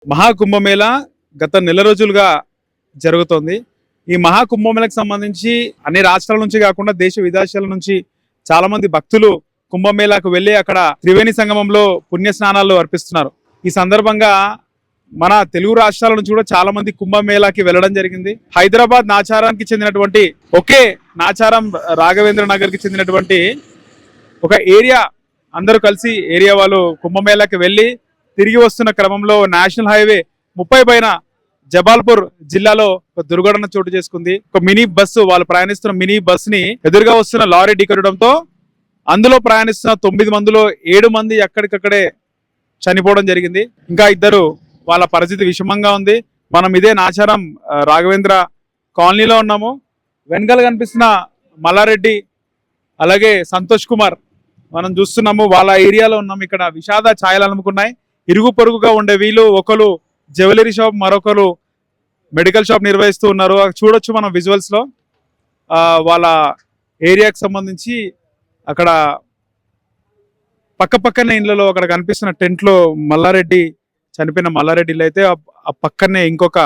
మహాకుంభమేళ గత నెల రోజులుగా జరుగుతోంది. ఈ మహాకుంభమేళకు సంబంధించి అన్ని రాష్ట్రాల నుంచి కాకుండా దేశ విదేశాల నుంచి చాలా మంది భక్తులు కుంభమేళాకు వెళ్ళి అక్కడ త్రివేణి సంగమంలో పుణ్య స్నానాలు అర్పిస్తున్నారు. ఈ సందర్భంగా మన తెలుగు రాష్ట్రాల నుంచి కూడా చాలా మంది కుంభమేళాకి వెళ్ళడం జరిగింది. హైదరాబాద్ నాచారానికి చెందినటువంటి ఒకే నాచారం రాఘవేంద్ర నగర్ కి చెందినటువంటి ఒక ఏరియా అందరూ కలిసి ఏరియా వాళ్ళు కుంభమేళాకి వెళ్ళి తిరిగి వస్తున్న క్రమంలో నేషనల్ హైవే 30 పైన జబాల్పూర్ జిల్లాలో ఒక దుర్ఘటన చోటు చేసుకుంది. ఒక మినీ బస్సు వాళ్ళు ప్రయాణిస్తున్న మినీ బస్ ని ఎదురుగా వస్తున్న లారీ ఢీకొనడంతో అందులో ప్రయాణిస్తున్న 9 మందిలో 7 మంది అక్కడికక్కడే చనిపోవడం జరిగింది. ఇంకా 2 వాళ్ళ పరిస్థితి విషమంగా ఉంది. మనం ఇదే నాచారం రాఘవేంద్ర కాలనీలో ఉన్నాము. వెనకాల కనిపిస్తున్న మల్లారెడ్డి అలాగే సంతోష్ కుమార్ మనం చూస్తున్నాము. వాళ్ళ ఏరియాలో ఉన్నాము. ఇక్కడ విషాద ఛాయలు అలుముకున్నాయి. ఇరుగు పొరుగుగా ఉండే వీళ్ళు ఒకరు జ్యువెలరీ షాప్, మరొకరు మెడికల్ షాప్ నిర్వహిస్తూ ఉన్నారు. చూడొచ్చు మనం విజువల్స్ లో వాళ్ళ ఏరియాకి సంబంధించి అక్కడ పక్కనే ఇండ్లలో అక్కడ కనిపిస్తున్న టెంట్ లో మల్లారెడ్డి చనిపోయిన మల్లారెడ్డిలో అయితే ఆ పక్కనే ఇంకొక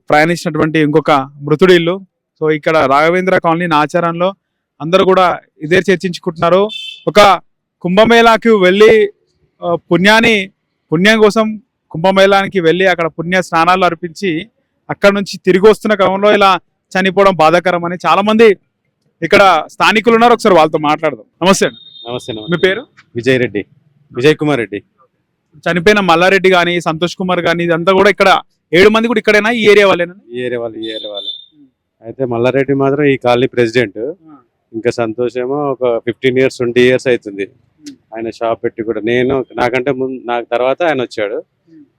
ప్రయాణించినటువంటి ఇంకొక మృతుడి ఇల్లు. సో ఇక్కడ రాఘవేంద్ర కాలనీ ఆచారంలో అందరూ కూడా ఇదే చర్చించుకుంటున్నారు. ఒక కుంభమేళాకి వెళ్ళి పుణ్యం కోసం కుంభమేళానికి వెళ్ళి అక్కడ పుణ్య స్నానాలు అర్పించి అక్కడ నుంచి తిరిగి వస్తున్న క్రమంలో ఇలా చనిపోవడం బాధాకరం అని చాలా మంది ఇక్కడ స్థానికులు ఉన్నారు. ఒకసారి వాళ్ళతో మాట్లాడదాం. నమస్తే. నమస్తే. మీ పేరు? విజయ్ కుమార్ రెడ్డి. చనిపోయిన మల్లారెడ్డి గాని సంతోష్ కుమార్ గాని ఇదంతా కూడా ఇక్కడ 7 మంది కూడా ఇక్కడేనా? ఈ ఏరియా వాళ్ళేనా? ఈ ఏరియా వాళ్ళే. అయితే మల్లారెడ్డి మాత్రం ఈ కాలనీ ప్రెసిడెంట్. ఇంకా సంతోష్ ఏమో ఒక 15 years 20 years అవుతుంది ఆయన షాప్ పెట్టి కూడా. నాకంటే ముందు నాకు తర్వాత ఆయన వచ్చాడు.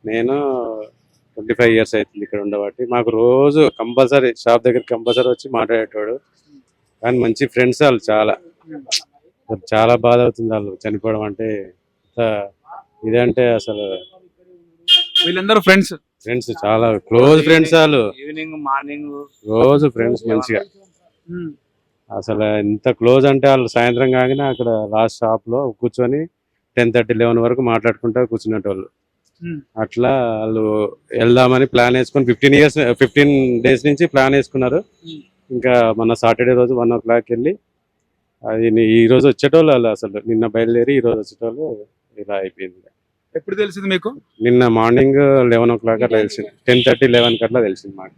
నేను 25 years అవుతుంది ఇక్కడ ఉండబట్టి. మాకు రోజు కంపల్సరీ షాప్ దగ్గర కంపల్సరీ వచ్చి మాట్లాడేటోడు. కానీ మంచి ఫ్రెండ్స్ వాళ్ళు. చాలా బాధ అవుతుంది వాళ్ళు చనిపోవడం అంటే. ఇదంటే అసలు వీళ్ళందరూ ఫ్రెండ్స్ చాలా క్లోజ్ ఫ్రెండ్స్ వాళ్ళు. ఈవినింగ్ మార్నింగ్ రోజు ఫ్రెండ్స్ మంచిగా. అసలు ఎంత క్లోజ్ అంటే వాళ్ళు సాయంత్రం కాగానే అక్కడ లాస్ట్ షాప్ లో కూర్చొని 10:30 11 వరకు మాట్లాడుకుంటా కూర్చునేటోళ్ళు. అట్లా వాళ్ళు వెళ్దామని ప్లాన్ వేసుకొని 15 days నుంచి ప్లాన్ వేసుకున్నారు. ఇంకా మన సాటర్డే రోజు 1 o'clock వెళ్ళి అది ఈ రోజు వచ్చేటోళ్ళు వాళ్ళు. అసలు నిన్న బయలుదేరి ఈ రోజు వచ్చేటోళ్ళు. ఇలా అయిపోయింది. ఎప్పుడు తెలిసింది మీకు? నిన్న మార్నింగ్ 11 o'clock అట్లా తెలిసింది. 10:30 11 అట్లా తెలిసింది మాకు.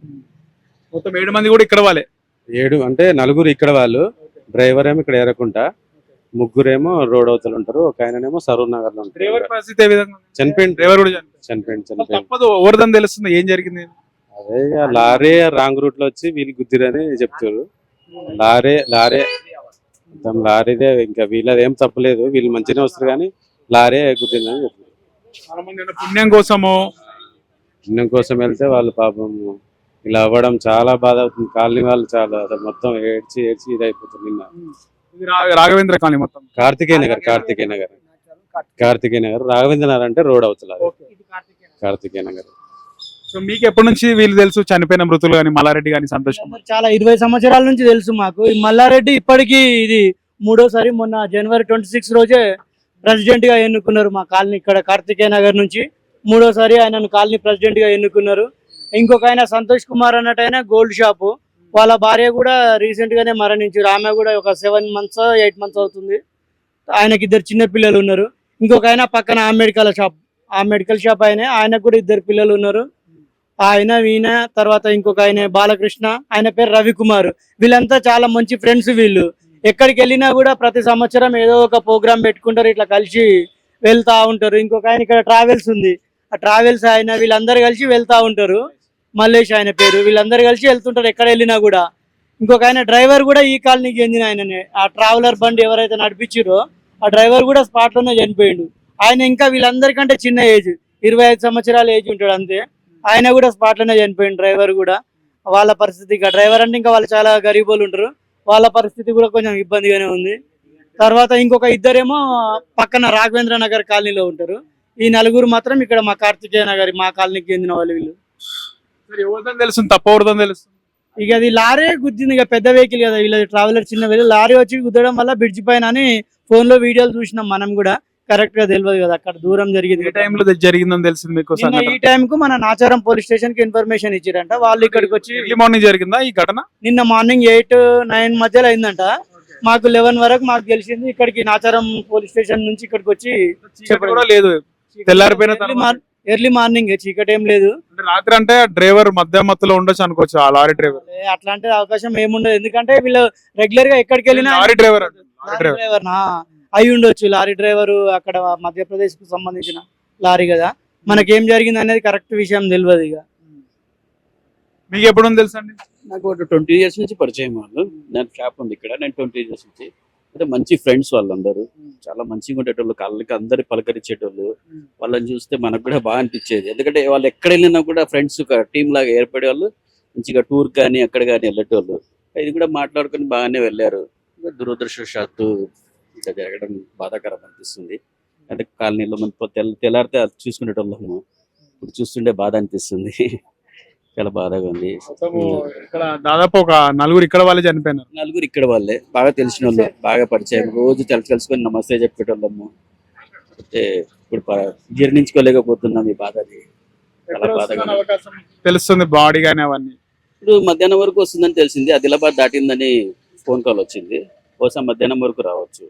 మొత్తం 7 మంది కూడా ఇక్కడ వాళ్ళే. 7 అంటే 4 ఇక్కడ వాళ్ళు. డ్రైవర్ ఏమో ఇక్కడ ఏరకుంటా, 3 ఏమో రోడ్ అవతల ఉంటారు. ఒక ఆయననేమో సరూర్ నగర్ లో ఉంటారు. డ్రైవర్ పరిస్థితి ఏ విధంగా? డ్రైవర్ కూడా చనిపోయింది. తప్పదు. ఎవరిదని తెలుస్తుంది ఏం జరిగింది? అదే లారీ రాంగ్ రూట్ లో వచ్చి వీళ్ళు గుద్దిరని చెప్తారు. లారీదే. ఇంకా వీళ్ళది ఏం తప్పలేదు. వీళ్ళు మంచిగానే వస్తారు కానీ లారీ గుద్దిందని చెప్తారు. పుణ్యం కోసం వెళ్తే వాళ్ళు పాపం ఇలా అవ్వడం చాలా బాధ అవుతుంది. కాలనీ వాళ్ళు చాలా అసలు మొత్తం ఏడ్చి ఇది అయిపోతుంది. నిన్న రాఘవేంద్ర కాలనీ మొత్తం కార్తికేయ నగర్ రాఘవేంద్ర నగర్ అంటే రోడ్ అవుతుంది. కార్తికేయ నగర్. సో మీకు ఎప్పటి నుంచి వీళ్ళు తెలుసు చనిపోయిన మృతులు కానీ మల్లారెడ్డి కానీ సంతోష్ కుమార్? చాలా 20 సంవత్సరాల నుంచి తెలుసు మాకు. ఈ మల్లారెడ్డి ఇప్పటికీ ఇది 3వసారి. మొన్న January 26 రోజే ప్రెసిడెంట్ గా ఎన్నుకున్నారు మా కాలనీ. ఇక్కడ కార్తికేయ నగర్ నుంచి 3వసారి ఆయనను కాలనీ ప్రెసిడెంట్ గా ఎన్నుకున్నారు. ఇంకొక ఆయన సంతోష్ కుమార్ అన్నట్టు గోల్డ్ షాపు. వాళ్ళ భార్య కూడా రీసెంట్ గానే మరణించారు. ఆమె కూడా ఒక 7 months 8 months అవుతుంది. ఆయనకి 2 చిన్న పిల్లలు ఉన్నారు. ఇంకొక ఆయన పక్కన ఆ మెడికల్ షాప్ ఆయనకు కూడా 2 పిల్లలు ఉన్నారు. ఈయన తర్వాత ఇంకొక ఆయన బాలకృష్ణ, ఆయన పేరు రవికుమార్. వీళ్ళంతా చాలా మంచి ఫ్రెండ్స్. వీళ్ళు ఎక్కడికి వెళ్ళినా కూడా ప్రతి సంవత్సరం ఏదో ఒక ప్రోగ్రామ్ పెట్టుకుంటారు. ఇట్లా కలిసి వెళ్తా ఉంటారు. ఇంకొక ఆయన ఇక్కడ ట్రావెల్స్ ఉంది. ఆ ట్రావెల్స్ వీళ్ళందరూ కలిసి వెళ్తా ఉంటారు. మల్లేష్ ఆయన పేరు. వీళ్ళందరూ కలిసి వెళ్తుంటారు ఎక్కడ వెళ్ళినా కూడా. ఇంకొక ఆయన డ్రైవర్ కూడా ఈ కాలనీకి చెందిన ఆయననే. ఆ ట్రావెలర్ బండి ఎవరైతే నడిపించారో ఆ డ్రైవర్ కూడా స్పాట్ లోనే చనిపోయిండు. ఆయన ఇంకా వీళ్ళందరికంటే చిన్న ఏజ్, 25 సంవత్సరాల ఏజ్ ఉంటాడు అంతే. ఆయన కూడా స్పాట్ లోనే చనిపోయిండు డ్రైవర్ కూడా. వాళ్ళ పరిస్థితి ఇంకా డ్రైవర్ అంటే ఇంకా వాళ్ళు చాలా గరీబోళ్ళు ఉంటారు. వాళ్ళ పరిస్థితి కూడా కొంచెం ఇబ్బందిగానే ఉంది. తర్వాత ఇంకొక 2 ఏమో పక్కన రాఘవేంద్ర నగర్ కాలనీలో ఉంటారు. ఈ 4 మాత్రం ఇక్కడ మా కార్తికేయ నగర్ మా కాలనీకి చెందిన వాళ్ళు. వీళ్ళు ఎవరిదని తెలుస్తుంది? తప్ప ఎవరిదని తెలుస్తుంది? ఇక అది లారీ గుద్దింది. ఇక పెద్ద వెహికల్ కదా వీళ్ళది, ట్రావెలర్ చిన్న వెహికల్. లారీ వచ్చి గుద్దడం వల్ల బ్రిడ్జ్ పైన అని ఫోన్ లో వీడియోలు చూసినాం మనం కూడా. కరెక్ట్ గా తెలియదు కదా, అక్కడ దూరం జరిగింది ఏ కదా. టైంలో జరిగిందని తెలిసింది మీకు నిన్న సంఘటన? ఈ టైం కు మన నాచారం పోలీస్ స్టేషన్ కి ఇన్ఫర్మేషన్ ఇచ్చిరంట. వాళ్ళు ఇక్కడికి వచ్చి ఎర్లీ మార్నింగ్ జరిగిందా ఈ ఘటన? నిన్న మార్నింగ్ 8-9 మధ్యలో అయిందంట. మాకు 11 వరకు మాకు తెలిసింది. ఇక్కడికి నాచారం పోలీస్ స్టేషన్ నుంచి ఇక్కడికి వచ్చి చీకటి కూడా లేదు, తెల్లారిపోయిన తర్వాత. ఎర్లీ మార్నింగ్ చీకటి ఏం లేదు. అంటే రాత్రి అంటే డ్రైవర్ మధ్యలో ఉండొచ్చు అనుకోవచ్చు, ఆ లారీ డ్రైవర్. అట్లాంటి అవకాశం ఏముండదు, ఎందుకంటే వీళ్ళు రెగ్యులర్ గా ఎక్కడికి వెళ్ళినా lorry driver lorry lorry driver driver అయి ఉండొచ్చు. లారీ డ్రైవర్ అక్కడ మధ్యప్రదేశ్ కు సంబంధించిన లారీ కదా, మనకేం జరిగింది అనేది కరెక్ట్ విషయం తెలియదు. ఇక మీకు ఎప్పుడు తెలుసండి? నాకు ఒక 20 ఇయర్స్ నుంచి పరిచయం వాళ్ళు. నేను షాప్ ఉంది ఇక్కడ, నేను 20 ఇయర్స్ నుంచి. అంటే మంచి ఫ్రెండ్స్ వాళ్ళందరూ, చాలా మంచిగా ఉండేటోళ్ళు, కళ్ళకి అందరి పలకరించేటోళ్ళు. వాళ్ళని చూస్తే మనకు కూడా బాగా అనిపించేది, ఎందుకంటే వాళ్ళు ఎక్కడ వెళ్ళినా కూడా ఫ్రెండ్స్ ఒక టీం లాగా ఏర్పడే వాళ్ళు. మంచిగా టూర్ కానీ అక్కడ కానీ వెళ్ళేటోళ్ళు. ఇది కూడా మాట్లాడుకొని బాగానే వెళ్ళారు. దురదృష్టవశాత్తు ఇట్లా జరగడం బాధాకరం అనిపిస్తుంది. అంటే కాలనీలో మన తెల్లారితే అది చూసుకునేటోళ్ళము, ఇప్పుడు చూస్తుంటే బాధ అనిపిస్తుంది. చాలా బాధగా ఉంది. మొత్తము ఇక్కడ దాదాపు ఒక నలుగురు ఇక్కడ వాళ్ళే చనిపోయినారు. నలుగురు ఇక్కడ వాళ్ళే, బాగా తెలిసిన వాళ్ళు, బాగా పరిచయం, రోజు తెలుసుకొని నమస్తే చెప్పేటోళ్ళము. అయితే ఇప్పుడు జీర్ణించుకోలేకపోతున్నాం ఈ బాధని. చాలా బాధగా ఉంది. అవకాశం తెలుస్తుంది బాడీ గానీ అవన్నీ. ఇప్పుడు మధ్యాహ్నం వరకు వస్తుందని తెలిసింది, ఆదిలాబాద్ దాటిందని ఫోన్ కాల్ వచ్చింది. బహుశా మధ్యాహ్నం వరకు రావచ్చు.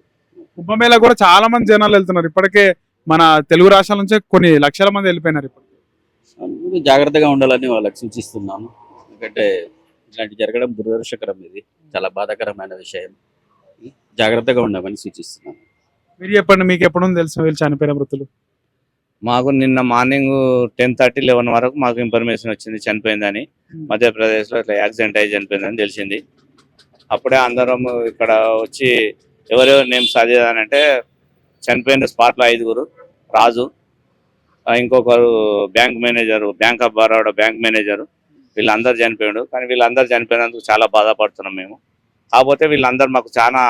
కుంభమేళ కూడా చాలా మంది జనాలు వెళ్తున్నారు. ఇప్పటికే మన తెలుగు రాష్ట్రాల నుంచే కొన్ని లక్షల మంది వెళ్ళిపోయినారు. ఇప్పుడు అందుకు జాగ్రత్తగా ఉండాలని వాళ్ళకి సూచిస్తున్నాను. ఎందుకంటే ఇలాంటి జరగడం దురదృష్టకరం, ఇది చాలా బాధాకరమైన విషయం. జాగ్రత్తగా ఉండమని సూచిస్తున్నాను. మీరు చెప్పండి, మీకు ఎప్పుడు తెలుసు వీళ్ళు చనిపోయిన మృతులు? మాకు నిన్న మార్నింగ్ 10:30-11 వరకు మాకు ఇన్ఫర్మేషన్ వచ్చింది చనిపోయిందని. మధ్యప్రదేశ్లో ఇట్లా యాక్సిడెంట్ అయ్యి చనిపోయిందని తెలిసింది. అప్పుడే అందరం ఇక్కడ వచ్చి ఎవరెవరు నేమ్స్ చదివానంటే చనిపోయిన స్పాట్లో 5గురు. రాజు, ఇంకొకరు bank manager, bank of Baroda bank manager, వీళ్ళందరూ చనిపోయాడు. కానీ వీళ్ళందరూ చనిపోయినందుకు చాలా బాధపడుతున్నాం మేము. కాకపోతే వీళ్ళందరూ మాకు చాలా,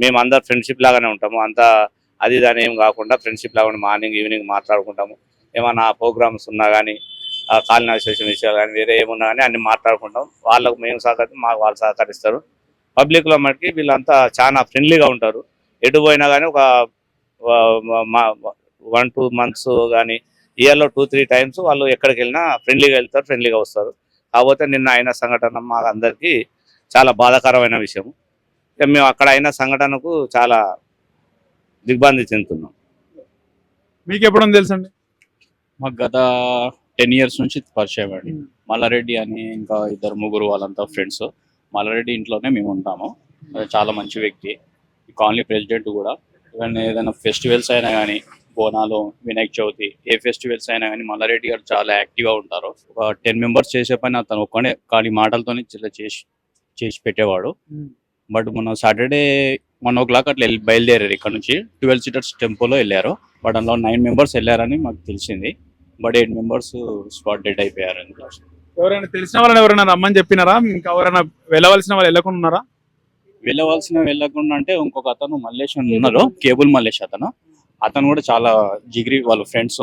మేమందరూ ఫ్రెండ్షిప్ లాగానే ఉంటాము. అంతా అది దాని ఏం కాకుండా ఫ్రెండ్షిప్ లాగా మార్నింగ్ ఈవినింగ్ మాట్లాడుకుంటాము. ఏమన్నా ప్రోగ్రామ్స్ ఉన్నా కానీ, కాలనీ అసోసియేషన్ విషయాలు కానీ, వేరే ఏమున్నా కానీ అన్ని మాట్లాడుకుంటాం. వాళ్ళకు మేము సహకరిస్తాం, మాకు వాళ్ళు సహకరిస్తారు. పబ్లిక్లో మటుకి వీళ్ళంతా చాలా ఫ్రెండ్లీగా ఉంటారు. ఎటు పోయినా కానీ ఒక 1-2 మంత్స్ కానీ ఇయర్లో 2-3 టైమ్స్ వాళ్ళు ఎక్కడికి వెళ్ళినా ఫ్రెండ్లీగా వెళ్తారు, ఫ్రెండ్లీగా వస్తారు. కాకపోతే నిన్న అయిన సంఘటన మాకు అందరికీ చాలా బాధాకరమైన విషయం. మేము అక్కడ అయిన సంఘటనకు చాలా దిగ్భ్రాంతి చెందుతున్నాం. మీకు ఎప్పుడు తెలుసండి? మాకు గత 10 ఇయర్స్ నుంచి పరిచయం అండి. మల్లారెడ్డి అని ఇంకా 2-3 వాళ్ళంతా ఫ్రెండ్స్. మల్లారెడ్డి ఇంట్లోనే మేము ఉంటాము. చాలా మంచి వ్యక్తి, ఈ కాలనీ ప్రెసిడెంట్ కూడా. ఇవన్నీ ఏదైనా ఫెస్టివల్స్ అయినా కానీ, బోనాలు, వినాయక చవితి, ఏ ఫెస్టివల్స్ అయినా కానీ మల్లారెడ్డి గారు చాలా యాక్టివ్గా ఉంటారు. ఒక 10 మెంబర్స్ చేసే పని అతను ఒక్కడే ఖాళీ మాటలతోనే చేసి పెట్టేవాడు. బట్ మొన్న సాటర్డే 1 o'clock అట్లా బయలుదేరారు ఇక్కడ నుంచి. 12 seaters టెంపోలో వెళ్ళారు. బట్ అందులో 9 members వెళ్ళారని మాకు తెలిసింది. బట్ 8 members స్పాట్ డెడ్ అయిపోయారు. ఎవరైనా తెలిసిన వాళ్ళని ఎవరైనా రమ్మని చెప్పినారా? ఇంకా ఎవరైనా వెళ్ళవలసిన వాళ్ళు వెళ్ళకుండా ఉన్నారా? వెళ్ళకుండా అంటే ఇంకొక అతను మల్లేష్ ఉన్నారు, కేబుల్ మల్లేష్ అతను కూడా చాలా జిగిరి వాళ్ళ ఫ్రెండ్స్.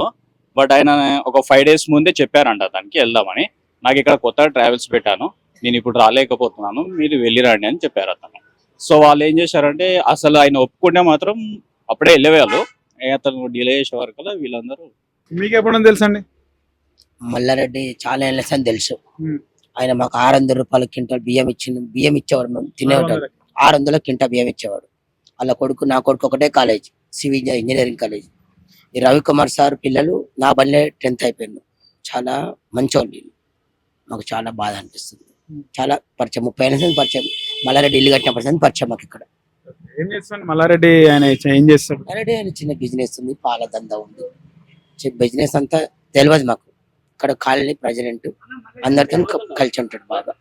బట్ ఆయన ఒక 5 days ముందే చెప్పారంట అతనికి వెళ్దామని. నాకు ఇక్కడ కొత్త ట్రావెల్స్ పెట్టాను, నేను ఇప్పుడు రాలేకపోతున్నాను, మీరు వెళ్ళిరండి అని చెప్పారు అతను. సో వాళ్ళు ఏం చేశారంటే అసలు ఆయన ఒప్పుకుంటే మాత్రం అప్పుడే వెళ్ళేవాళ్ళు. అతను డిలే చేసే వరకు వీళ్ళందరూ. మీకు ఎప్పుడు తెలుసండి? మల్లారెడ్డి చాలా ఏళ్ళ అని తెలుసు. ఆయన మాకు 600 రూపాయల క్వింటాల్ బియ్యం ఇచ్చేవాడు. మేము తినేవాడు 600 క్వింటాల్ బియ్యం ఇచ్చేవాడు. వాళ్ళ కొడుకు, నా కొడుకు ఒకటే కాలేజ్, సివిల్ ఇంజనీరింగ్ కాలేజ్. ఈ రవికుమార్ సార్ పిల్లలు నా బండ్లే 10th అయిపోయింది. చాలా మంచోళ్ళు వీళ్ళు. మాకు చాలా బాధ అనిపిస్తుంది. చాలా పరిచయం, 30 ఏళ్ళ నుంచి పరిచయం. మల్లారెడ్డి ఇల్లు కట్టినప్పటి పరిచయం మాకు ఇక్కడ. ఏం చేస్తాడు మల్లారెడ్డి? ఆయన ఏం చేస్తాడు? మల్లారెడ్డి ఆయన చిన్న బిజినెస్ ఉంది, పాల దందా ఉంది. బిజినెస్ అంతా తెలియదు మాకు. ఇక్కడ కాలనీ ప్రెసిడెంట్ అందరితో కలిసి ఉంటాడు బాగా.